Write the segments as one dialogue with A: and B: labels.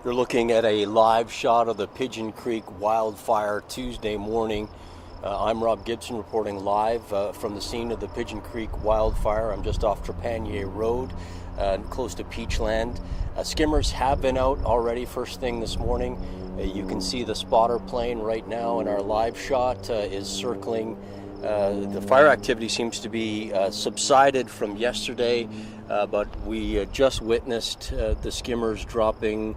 A: You're looking at a live shot of the Pigeon Creek wildfire Tuesday morning. I'm Rob Gibson reporting live from the scene of the Pigeon Creek wildfire. I'm just off Trepanier Road, close to Peachland. Skimmers have been out already first thing this morning. You can see the spotter plane right now in our live shot is circling. The fire activity seems to be subsided from yesterday, but we just witnessed the skimmers dropping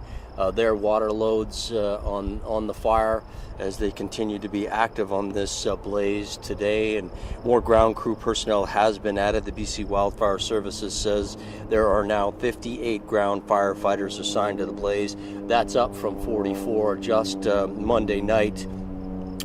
A: their water loads on the fire as they continue to be active on this blaze today, and more ground crew personnel has been added. The BC Wildfire Services says there are now 58 ground firefighters assigned to the blaze. That's up from 44 just Monday night.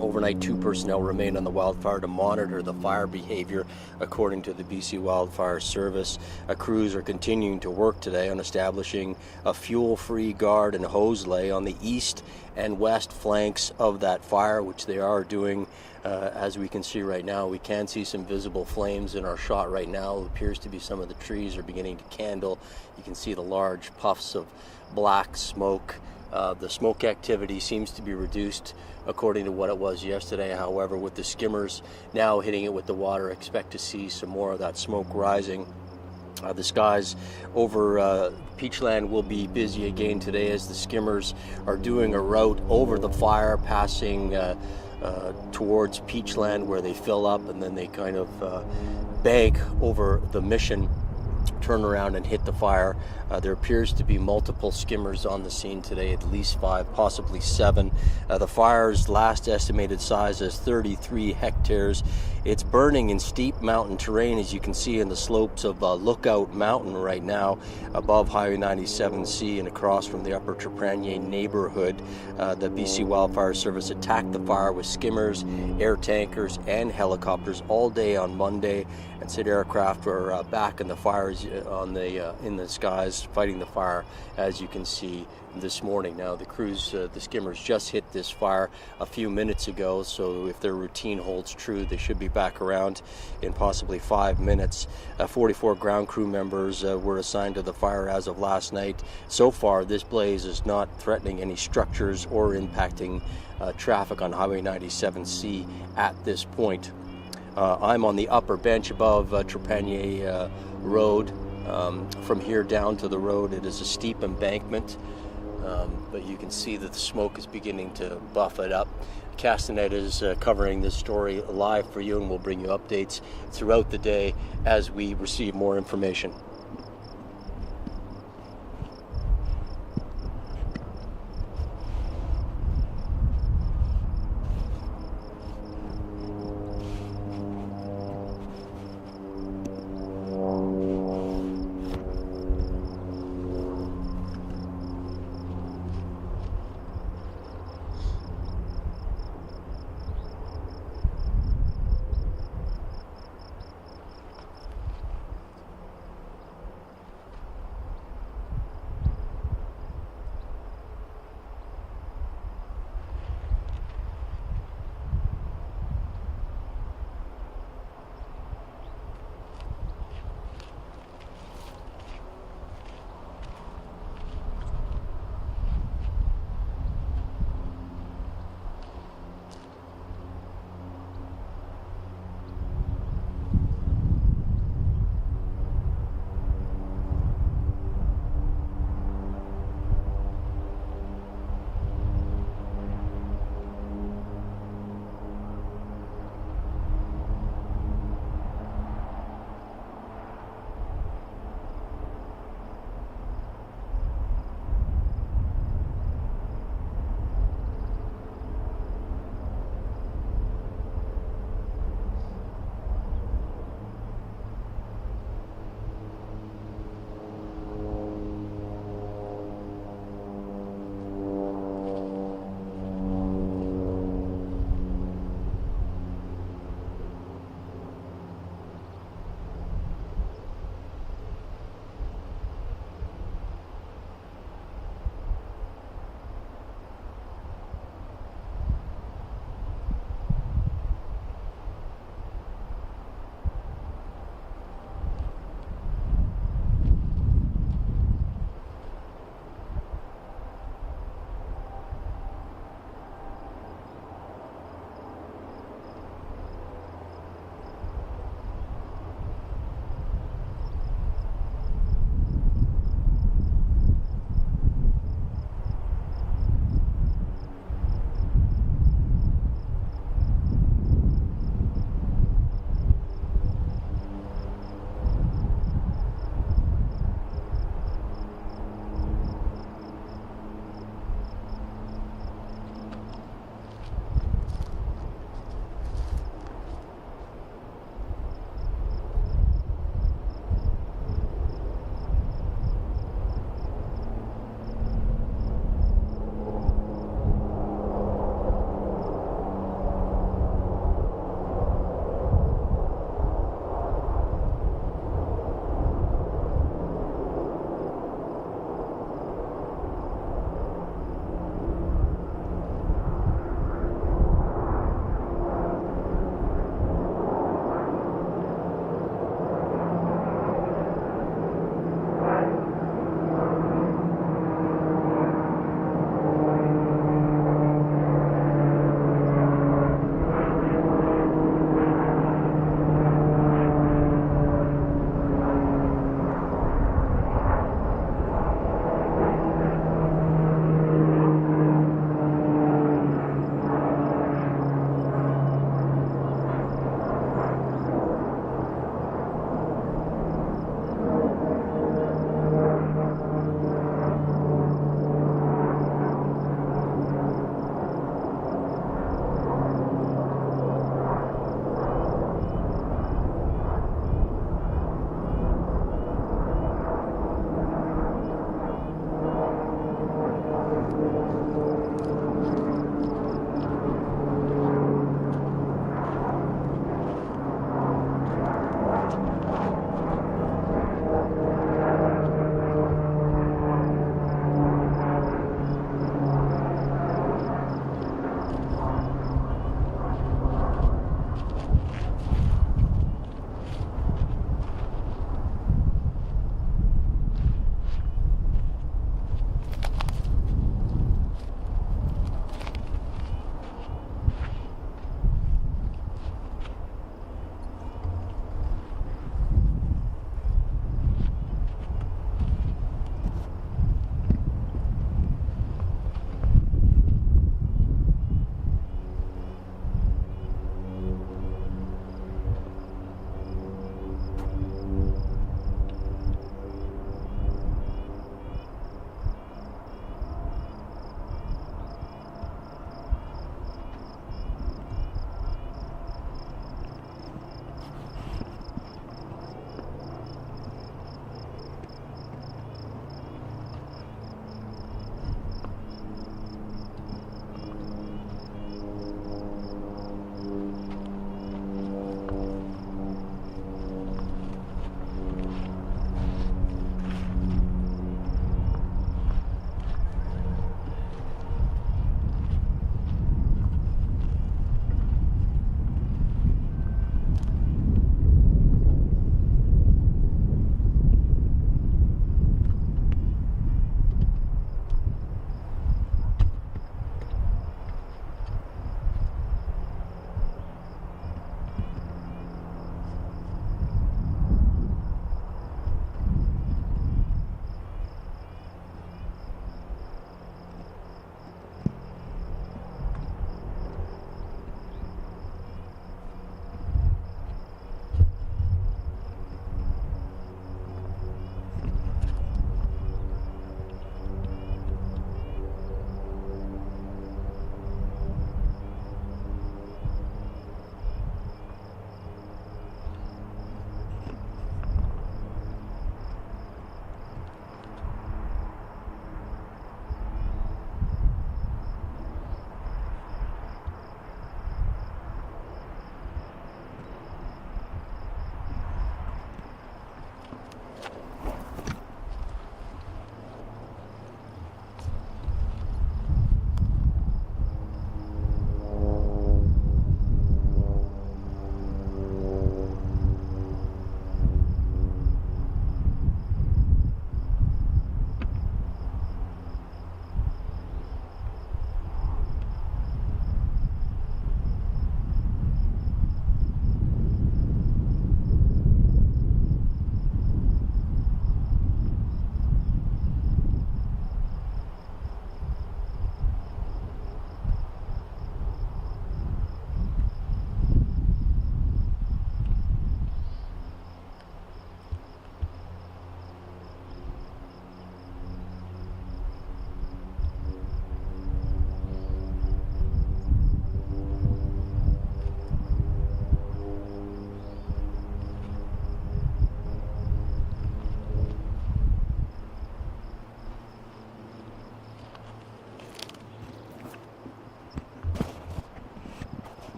A: Overnight, 2 personnel remain on the wildfire to monitor the fire behavior, according to the BC Wildfire Service. Crews are continuing to work today on establishing a fuel-free guard and hose lay on the east and west flanks of that fire, which they are doing. As we can see right now, we can see some visible flames in our shot right now. It appears to be some of the trees are beginning to candle. You can see the large puffs of black smoke. The smoke activity seems to be reduced according to what it was yesterday. However, with the skimmers now hitting it with the water, expect to see some more of that smoke rising. The skies over Peachland will be busy again today as the skimmers are doing a route over the fire, passing towards Peachland, where they fill up and then they kind of bank over the Mission, turn around and hit the fire. There appears to be multiple skimmers on the scene today, at least 5, possibly 7. The fire's last estimated size is 33 hectares. It's burning in steep mountain terrain, as you can see in the slopes of Lookout Mountain right now, above Highway 97C and across from the Upper Trepanier neighborhood. The BC Wildfire Service attacked the fire with skimmers, air tankers, and helicopters all day on Monday, and said aircraft were back in the fires in the skies fighting the fire, as you can see this morning. Now the crews, the skimmers just hit this fire a few minutes ago, so if their routine holds true, they should be back around in possibly 5 minutes. 44 ground crew members were assigned to the fire as of last night. So far, this blaze is not threatening any structures or impacting traffic on Highway 97C at this point. I'm on the upper bench above Trepanier Road. From here down to the road, it is a steep embankment, but you can see that the smoke is beginning to buff it up. Castanet is covering this story live for you, and we'll bring you updates throughout the day as we receive more information.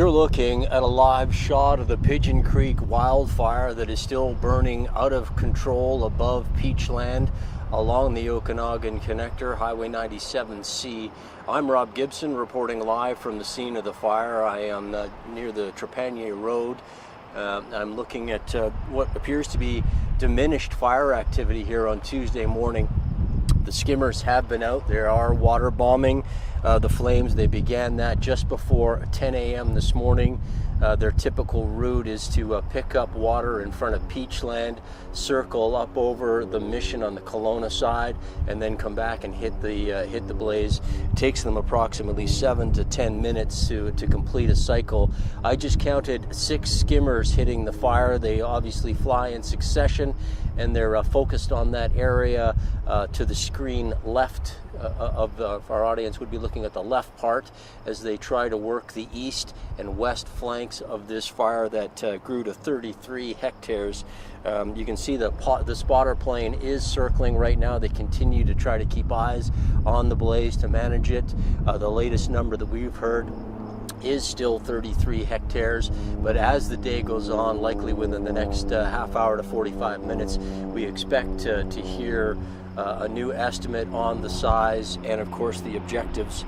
A: You're looking at a live shot of the Pigeon Creek wildfire that is still burning out of control above Peachland along the Okanagan Connector, Highway 97C. I'm Rob Gibson reporting live from the scene of the fire. I am near the Trepanier Road. I'm looking at what appears to be diminished fire activity here on Tuesday morning. The skimmers have been out. There are water bombing the flames. They began that just before 10 a.m. this morning. Their typical route is to pick up water in front of Peachland, circle up over the Mission on the Kelowna side, and then come back and hit the blaze. It takes them approximately 7 to 10 minutes to complete a cycle. I just counted 6 skimmers hitting the fire. They obviously fly in succession, and they're focused on that area to the screen left of our audience would be looking at the left part as they try to work the east and west flanks of this fire that grew to 33 hectares. You can see the spotter plane is circling right now. They continue to try to keep eyes on the blaze to manage it. The latest number that we've heard is still 33 hectares, but as the day goes on, likely within the next half hour to 45 minutes, we expect to hear a new estimate on the size and of course the objectives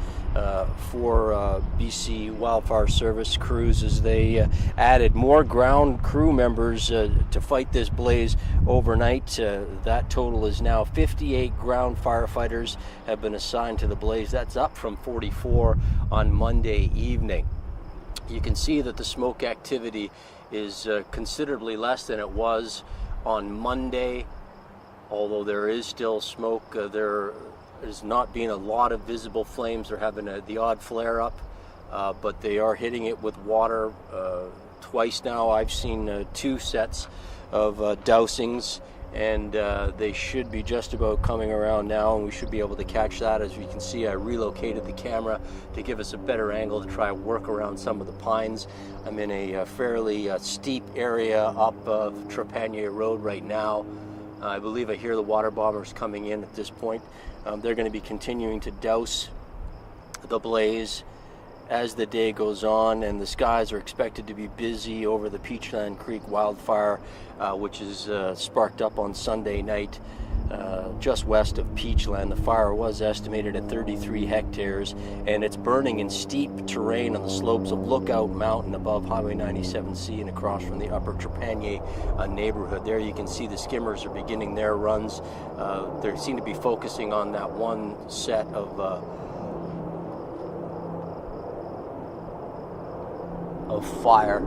A: for BC Wildfire Service crews as they added more ground crew members to fight this blaze overnight. That total is now 58 ground firefighters have been assigned to the blaze. That's up from 44 on Monday evening. You can see that the smoke activity is considerably less than it was on Monday. Although there is still smoke, there has not been a lot of visible flames. They're having the odd flare up, but they are hitting it with water twice now. I've seen 2 sets of dousings, and they should be just about coming around now, and we should be able to catch that. As you can see, I relocated the camera to give us a better angle to try and work around some of the pines. I'm in a fairly steep area up Trepanier Road right now. I believe I hear the water bombers coming in at this point. They're going to be continuing to douse the blaze as the day goes on, and the skies are expected to be busy over the Pigeon Creek wildfire, which is sparked up on Sunday night just west of Peachland. The fire was estimated at 33 hectares, and it's burning in steep terrain on the slopes of Lookout Mountain above Highway 97C and across from the upper Trepanier neighborhood. There you can see the skimmers are beginning their runs. They seem to be focusing on that one set of fire.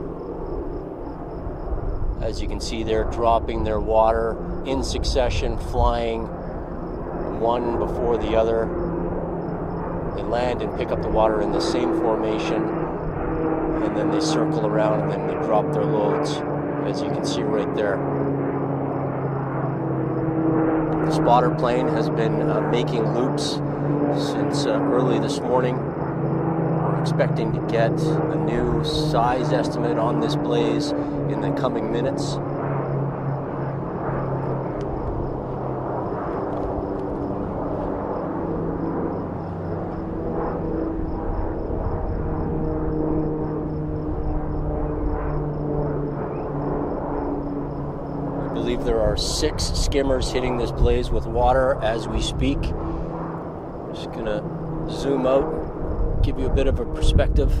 A: As you can see, they're dropping their water in succession, flying one before the other. They land and pick up the water in the same formation, and then they circle around and then they drop their loads, as you can see right there. The spotter plane has been making loops since early this morning. We're expecting to get a new size estimate on this blaze in the coming minutes. I believe there are 6 skimmers hitting this blaze with water as we speak. Just gonna zoom out, give you a bit of a perspective.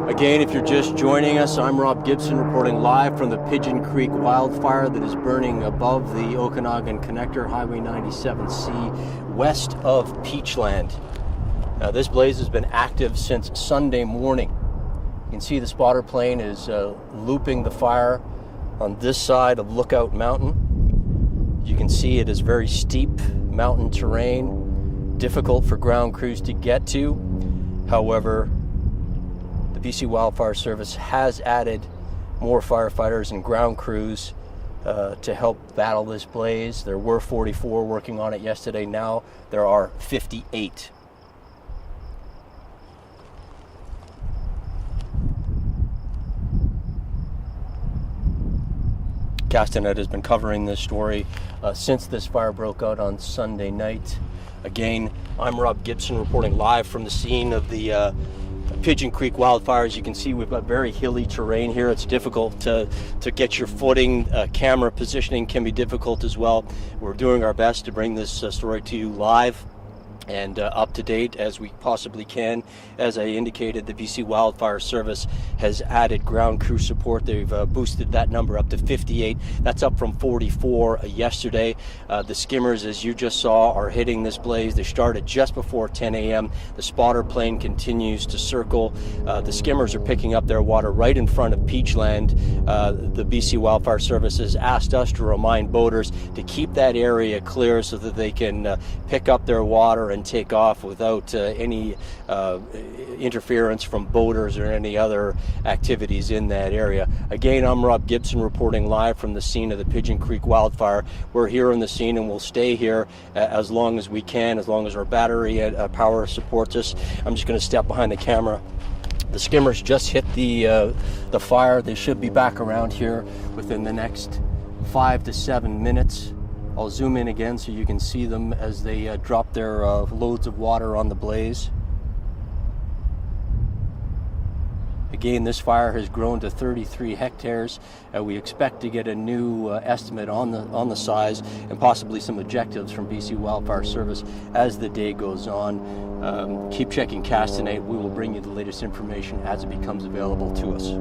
A: Again, if you're just joining us, I'm Rob Gibson reporting live from the Pigeon Creek wildfire that is burning above the Okanagan Connector, Highway 97C, west of Peachland. Now, this blaze has been active since Sunday morning. You can see the spotter plane is looping the fire on this side of Lookout Mountain. You can see it is very steep mountain terrain, difficult for ground crews to get to. However, the BC Wildfire Service has added more firefighters and ground crews to help battle this blaze. There were 44 working on it yesterday. Now there are 58. Castanet has been covering this story since this fire broke out on Sunday night. Again, I'm Rob Gibson reporting live from the scene of the Pigeon Creek wildfire. As you can see, we've got very hilly terrain here. It's difficult to get your footing. Camera positioning can be difficult as well. We're doing our best to bring this story to you live and up to date as we possibly can. As I indicated, the BC Wildfire Service has added ground crew support. They've boosted that number up to 58. That's up from 44 yesterday. The skimmers, as you just saw, are hitting this blaze. They started just before 10 a.m. The spotter plane continues to circle. The skimmers are picking up their water right in front of Peachland. The BC Wildfire Service has asked us to remind boaters to keep that area clear so that they can pick up their water and take off without any interference from boaters or any other activities in that area. Again, I'm Rob Gibson reporting live from the scene of the Pigeon Creek wildfire. We're here on the scene and we'll stay here as long as we can, as long as our battery power supports us. I'm just going to step behind the camera. The skimmers just hit the fire. They should be back around here within the next 5 to 7 minutes. I'll zoom in again so you can see them as they drop their loads of water on the blaze. Again, this fire has grown to 33 hectares. We expect to get a new estimate on the size and possibly some objectives from BC Wildfire Service as the day goes on. Keep checking Castanet. We will bring you the latest information as it becomes available to us.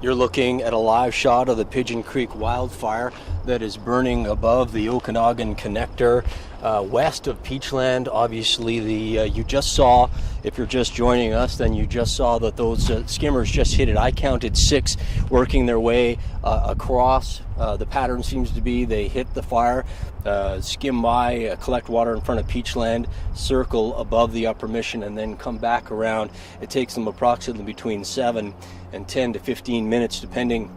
A: You're looking at a live shot of the Pigeon Creek wildfire that is burning above the Okanagan connector west of Peachland. Obviously, you just saw, if you're just joining us, then you just saw that those skimmers just hit it. I counted 6 working their way across. The pattern seems to be they hit the fire, skim by, collect water in front of Peachland, circle above the upper mission, and then come back around. It takes them approximately between 7 and 10 to 15 minutes, depending.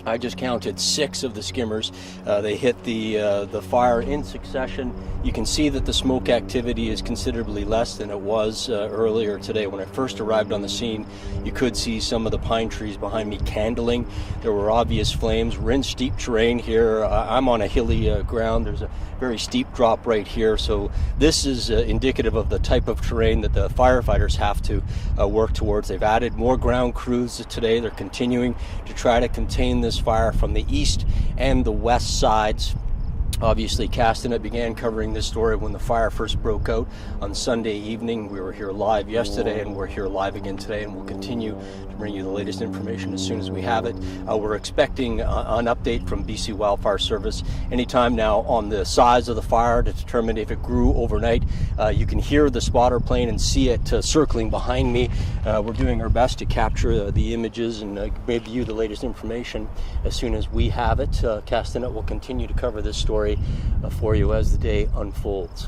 A: I just counted 6 of the skimmers. They hit the fire in succession. You can see that the smoke activity is considerably less than it was earlier today. When I first arrived on the scene, you could see some of the pine trees behind me candling. There were obvious flames. We're in steep terrain here. I'm on a hilly ground. There's a very steep drop right here. So this is indicative of the type of terrain that the firefighters have to work towards. They've added more ground crews today. They're continuing to try to contain this fire from the east and the west sides. Obviously, Castanet began covering this story when the fire first broke out on Sunday evening. We were here live yesterday, and we're here live again today, and we'll continue to bring you the latest information as soon as we have it. We're expecting an update from BC Wildfire Service anytime now on the size of the fire to determine if it grew overnight. You can hear the spotter plane and see it circling behind me. We're doing our best to capture the images and give you the latest information as soon as we have it. Castanet will continue to cover this story for you as the day unfolds.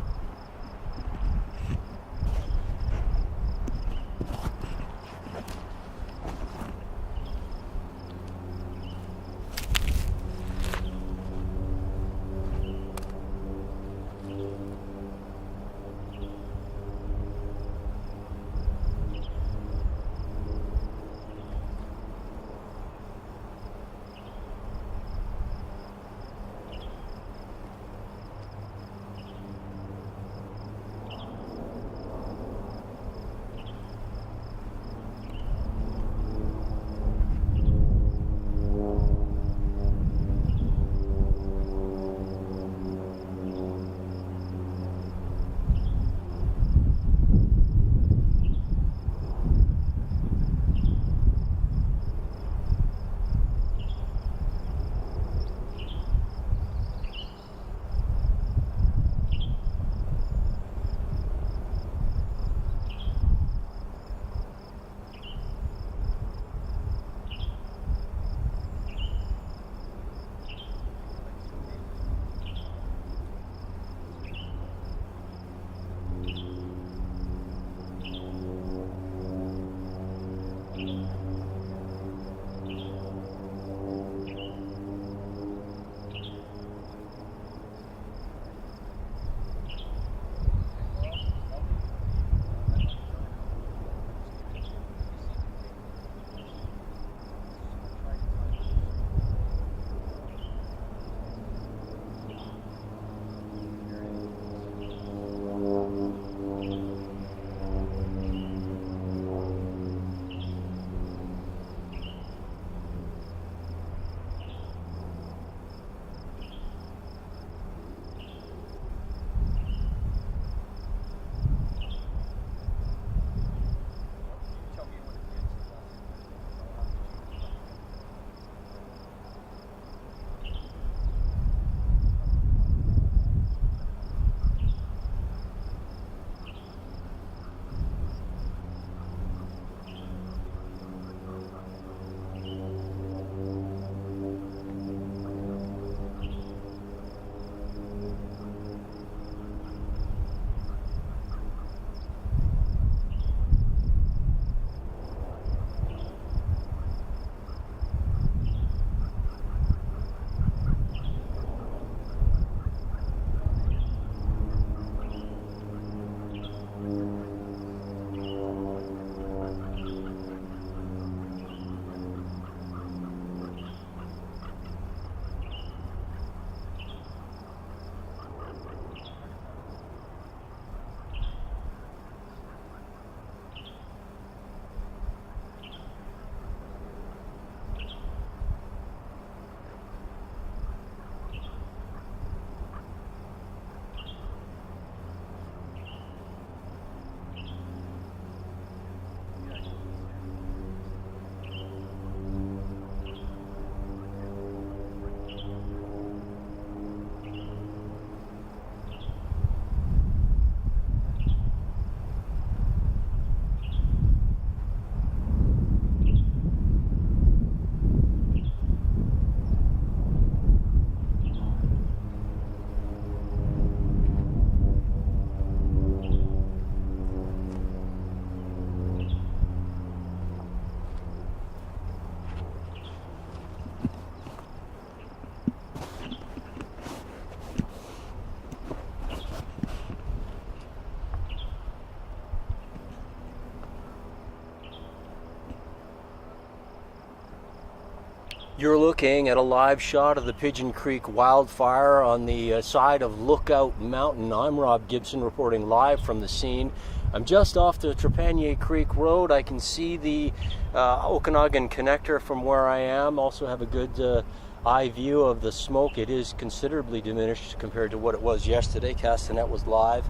A: You're looking at a live shot of the Pigeon Creek wildfire on the side of Lookout Mountain. I'm Rob Gibson reporting live from the scene. I'm just off the Trepanier Creek Road. I can see the Okanagan connector from where I am. Also have a good eye view of the smoke. It is considerably diminished compared to what it was yesterday. Castanet was live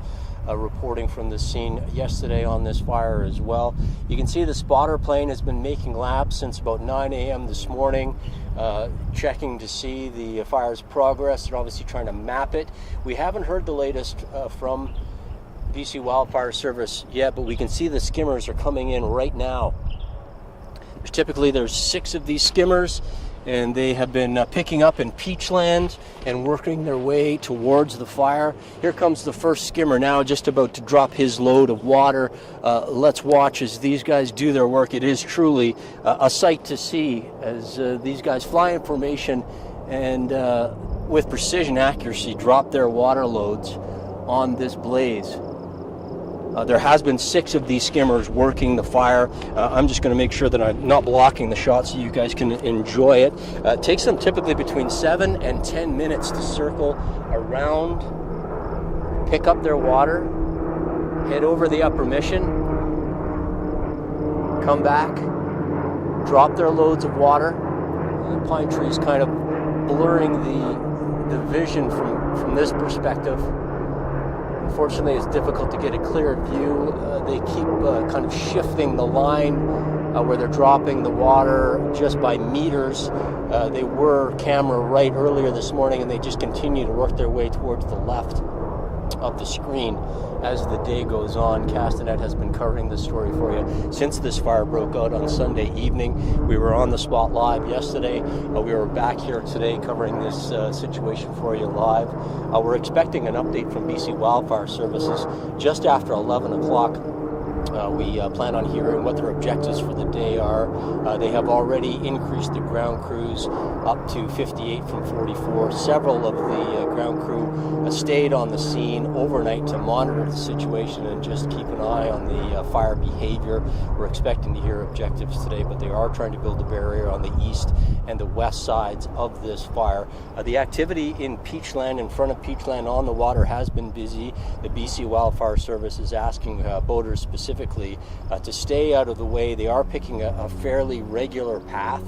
A: reporting from the scene yesterday on this fire as well. You can see the spotter plane has been making laps since about 9 a.m. this morning, checking to see the fire's progress. They're obviously trying to map it. We haven't heard the latest from BC Wildfire Service yet, but we can see the skimmers are coming in right now. There's 6 of these skimmers, and they have been picking up in Peachland and working their way towards the fire. Here comes the first skimmer now, just about to drop his load of water. Let's watch as these guys do their work. It is truly a sight to see as these guys fly in formation and with precision accuracy drop their water loads on this blaze. There has been 6 of these skimmers working the fire. I'm just going to make sure that I'm not blocking the shot so you guys can enjoy it. It takes them typically between 7 and 10 minutes to circle around, pick up their water, head over the upper mission, come back, drop their loads of water. The pine tree is kind of blurring the vision from this perspective. Unfortunately, it's difficult to get a clear view. They keep kind of shifting the line where they're dropping the water just by meters. They were camera right earlier this morning, and they just continue to work their way towards the left of the screen as the day goes on. Castanet has been covering this story for you since this fire broke out on Sunday evening. We were on the spot live yesterday. We were back here today covering this situation for you live. We're expecting an update from BC Wildfire Services just after 11 o'clock. We plan on hearing what their objectives for the day are. They have already increased the ground crews up to 58 from 44. Several of the ground crew stayed on the scene overnight to monitor the situation and just keep an eye on the fire behavior. We're expecting to hear objectives today, but they are trying to build a barrier on the east and the west sides of this fire. The activity in Peachland, in front of Peachland on the water, has been busy. The BC Wildfire Service is asking boaters specifically to stay out of the way. They are picking a fairly regular path.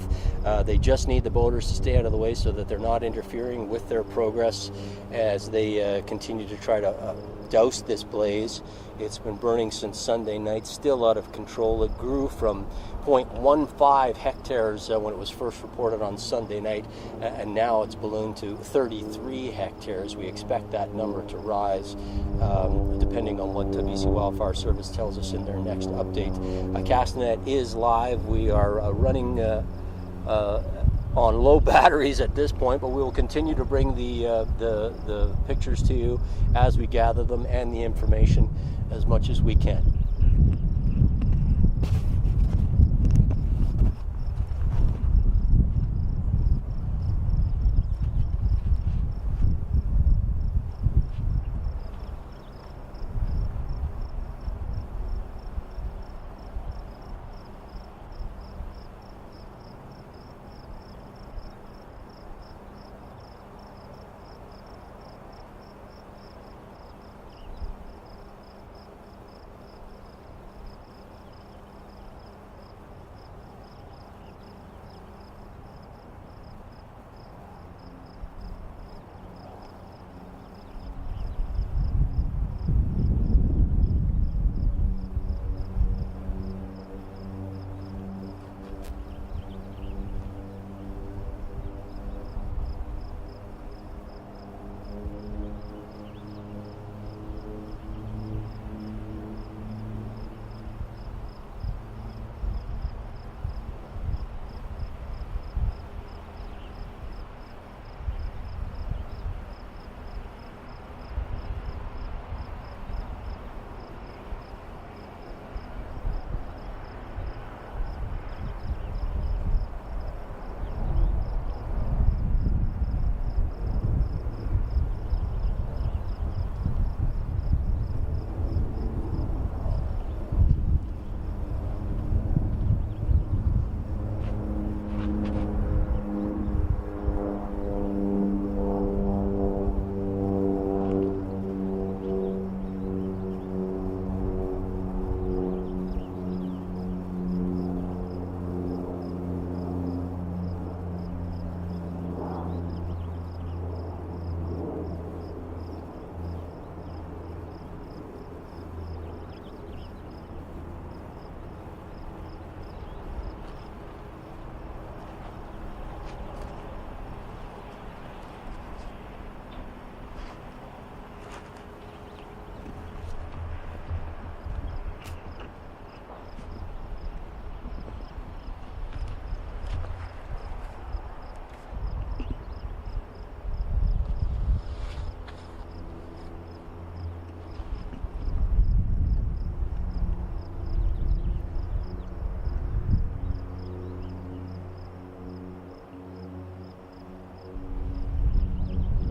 A: They just need the boaters to stay out of the way so that they're not interfering with their progress as they continue to try to douse this blaze. It's been burning since Sunday night, still out of control. It grew from 0.15 hectares when it was first reported on Sunday night, and now it's ballooned to 33 hectares. We expect that number to rise depending on what the BC Wildfire Service tells us in their next update. Castanet is live. We are running on low batteries at this point, but we will continue to bring the pictures to you as we gather them and the information as much as we can.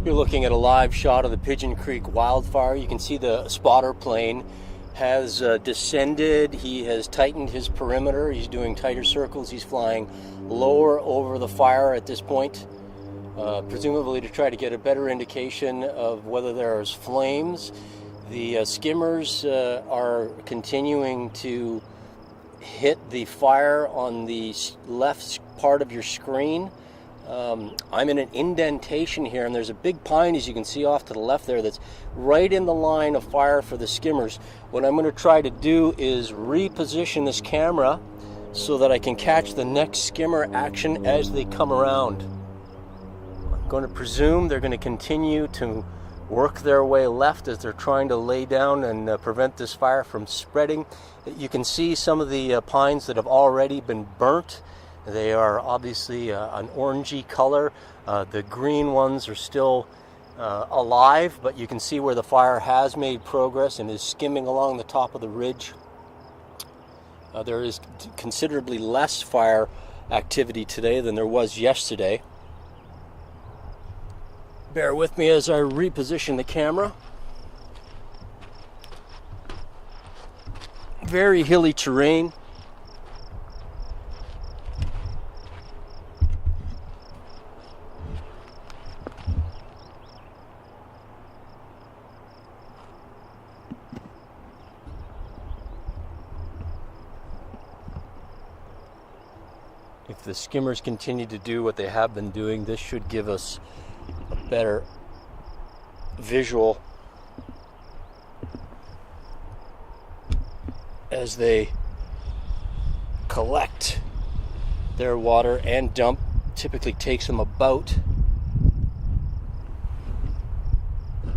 A: You're looking at a live shot of the Pigeon Creek wildfire. You can see the spotter plane has descended. He has tightened his perimeter. He's doing tighter circles. He's flying lower over the fire at this point, presumably to try to get a better indication of whether there's flames. The skimmers are continuing to hit the fire on the left part of your screen. I'm in an indentation here, and there's a big pine, as you can see off to the left there, that's right in the line of fire for the skimmers. What I'm going to try to do is reposition this camera so that I can catch the next skimmer action as they come around. I'm going to presume they're going to continue to work their way left as they're trying to lay down and prevent this fire from spreading. You can see some of the pines that have already been burnt. They are obviously an orangey color. The green ones are still alive, but you can see where the fire has made progress and is skimming along the top of the ridge. There is considerably less fire activity today than there was yesterday. Bear with me as I reposition the camera. Very hilly terrain. If the skimmers continue to do what they have been doing, this should give us a better visual as they collect their water and dump. Typically takes them about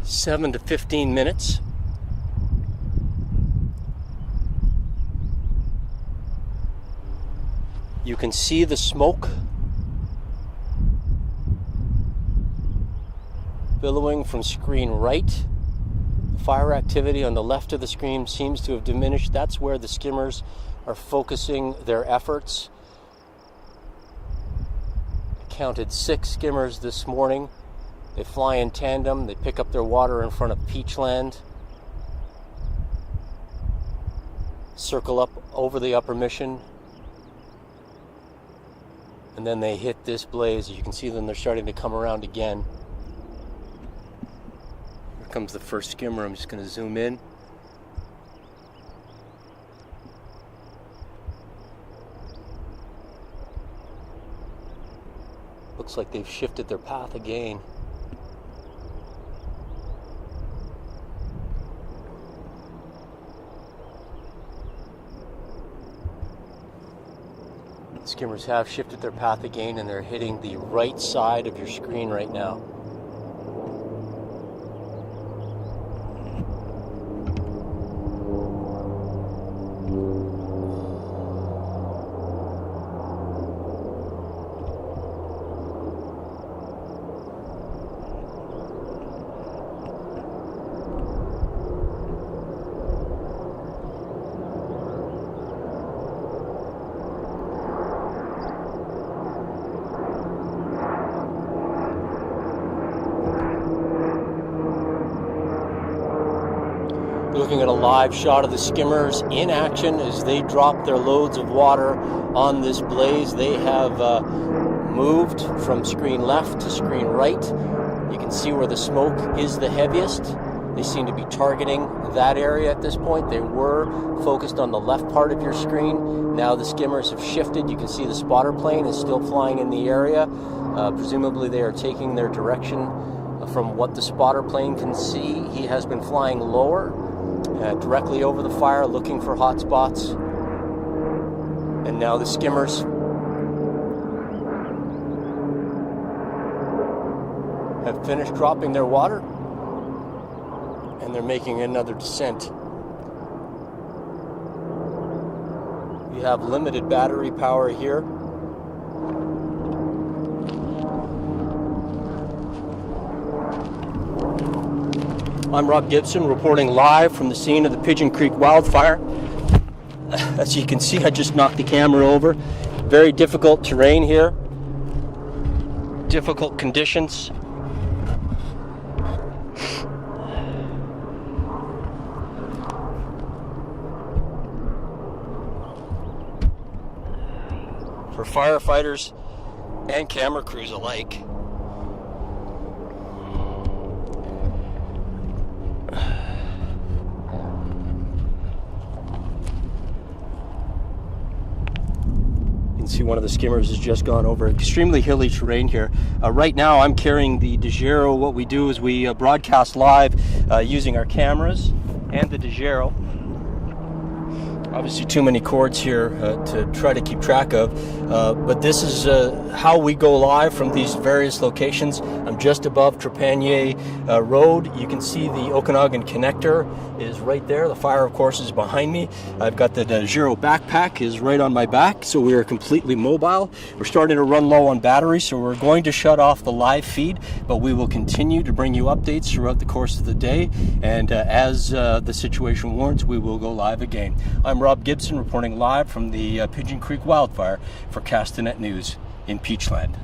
A: 7 to 15 minutes. You can see the smoke billowing from screen right. Fire activity on the left of the screen seems to have diminished. That's where the skimmers are focusing their efforts. I counted 6 skimmers this morning. They fly in tandem. They pick up their water in front of Peachland, circle up over the upper mission, and then they hit this blaze. As you can see them, they're starting to come around again. Here comes the first skimmer. I'm just going to zoom in. Looks like they've shifted their path again. Skimmers have shifted their path again, and they're hitting the right side of your screen right now. Looking at a live shot of the skimmers in action as they drop their loads of water on this blaze. They have moved from screen left to screen right. You can see where the smoke is the heaviest. They seem to be targeting that area at this point. They were focused on the left part of your screen. Now the skimmers have shifted. You can see the spotter plane is still flying in the area. Presumably they are taking their direction from what the spotter plane can see. He has been flying lower, directly over the fire, looking for hot spots. And now the skimmers have finished dropping their water, and they're making another descent. We have limited battery power here. I'm Rob Gibson, reporting live from the scene of the Pigeon Creek wildfire. As you can see, I just knocked the camera over. Very difficult terrain here. Difficult conditions. for firefighters and camera crews alike. You can see one of the skimmers has just gone over extremely hilly terrain here. Right now I'm carrying the DeGero. What we do is we broadcast live using our cameras and the DeGero. Obviously too many cords here to try to keep track of, but this is how we go live from these various locations. I'm just above Trepanier Road. You can see the Okanagan connector is right there. The fire, of course, is behind me. I've got the DeGero backpack is right on my back, so we are completely mobile. We're starting to run low on battery, so we're going to shut off the live feed, but we will continue to bring you updates throughout the course of the day, and as the situation warrants, we will go live again. I'm Rob Gibson reporting live from the Pigeon Creek wildfire for Castanet News in Peachland.